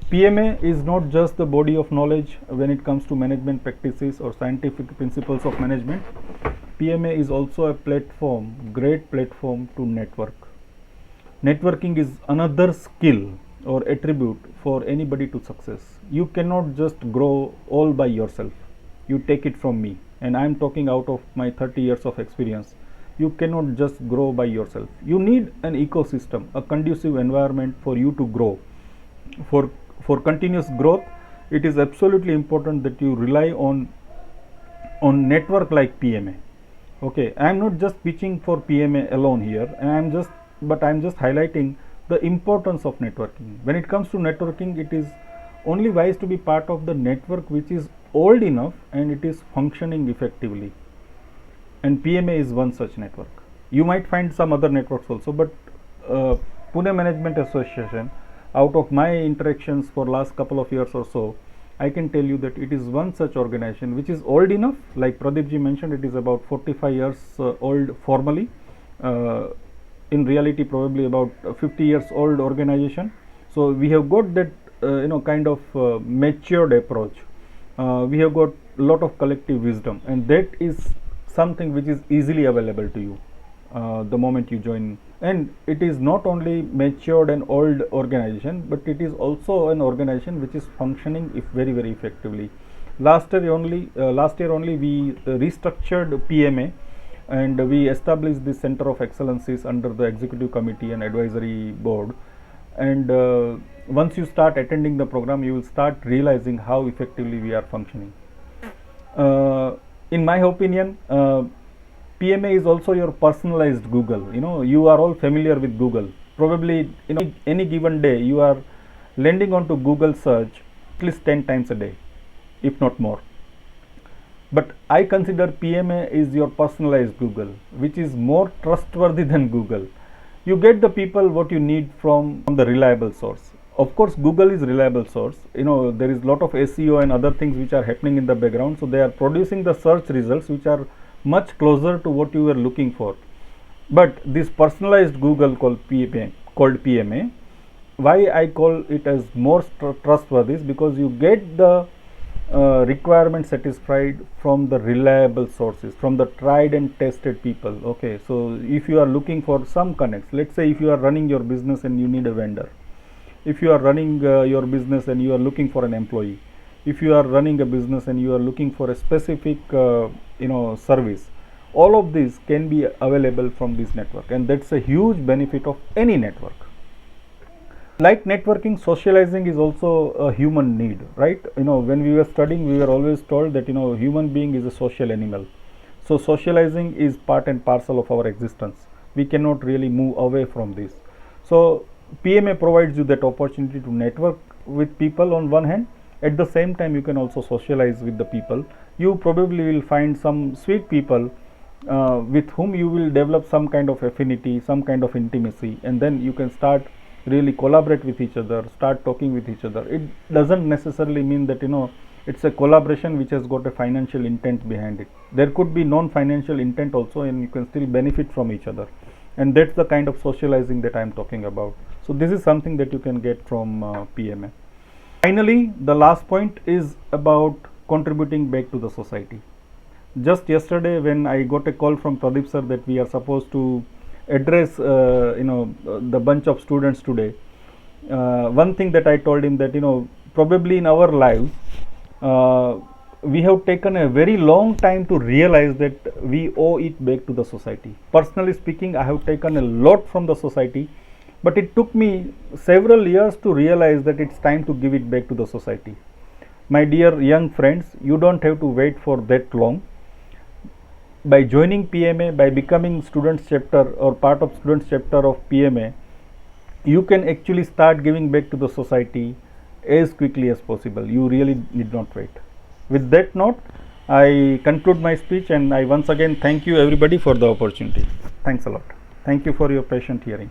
PMA is not just the body of knowledge when it comes to management practices or scientific principles of management. PMA is also a platform, great platform to network. Networking is another skill or attribute for anybody to success. You cannot just grow all by yourself. You take it from me, and I am talking out of my 30 years of experience. You cannot just grow by yourself. You need an ecosystem, a conducive environment for you to grow. For continuous growth, it is absolutely important that you rely on network like PMA. Okay, I am not just pitching for PMA alone here, and I am just highlighting the importance of networking. When it comes to networking, it is only wise to be part of the network which is old enough and it is functioning effectively, and PMA is one such network. You might find some other networks also, but Pune Management Association, out of my interactions for last couple of years or so, I can tell you that it is one such organization which is old enough. Like Pradeep ji mentioned, it is about 45 years old formally. In reality, probably about 50 years old organization. So we have got that kind of matured approach. We have got a lot of collective wisdom, and that is something which is easily available to you the moment you join. And it is not only matured and old organization, but it is also an organization which is functioning very effectively. Last year only we restructured PMA, and we established the Center of Excellencies under the Executive Committee and Advisory Board. And once you start attending the program, you will start realizing how effectively we are functioning. In my opinion, PMA is also your personalized Google. You are all familiar with Google. Probably any given day you are landing onto Google search at least 10 times a day, if not more. But I consider PMA is your personalized Google, which is more trustworthy than Google. You get the people what you need from the reliable source. Of course, Google is reliable source. There is lot of SEO and other things which are happening in the background. So they are producing the search results which are much closer to what you were looking for. But this personalized Google called PMA, why I call it as more trustworthy is because you get the requirement satisfied from the reliable sources, from the tried and tested people. Okay, so if you are looking for some connects, let's say if you are running your business and you need a vendor, if you are running your business and you are looking for an employee, if you are running a business and you are looking for a specific service, all of these can be available from this network, and that's a huge benefit of any network. Like networking, socializing is also a human need, right? When we were studying, we were always told that human being is a social animal. So socializing is part and parcel of our existence. We cannot really move away from this. So PMA provides you that opportunity to network with people on one hand. At the same time, you can also socialize with the people. You probably will find some sweet people with whom you will develop some kind of affinity, some kind of intimacy, and then you can start really collaborate with each other, start talking with each other. It doesn't necessarily mean that it's a collaboration which has got a financial intent behind it. There could be non-financial intent also, and you can still benefit from each other, and that's the kind of socializing that I am talking about. So this is something that you can get from PMA. Finally, the last point is about contributing back to the society. Just yesterday, when I got a call from Pradeep sir that we are supposed to address the bunch of students today, one thing that I told him that probably in our lives we have taken a very long time to realize that we owe it back to the society. Personally speaking, I have taken a lot from the society, but it took me several years to realize that it's time to give it back to the society. My dear young friends, you don't have to wait for that long. By joining PMA, by becoming students chapter or part of students chapter of PMA, you can actually start giving back to the society as quickly as possible. You really need not wait. With that note, I conclude my speech, and I once again thank you everybody for the opportunity. Thanks a lot. Thank you for your patient hearing.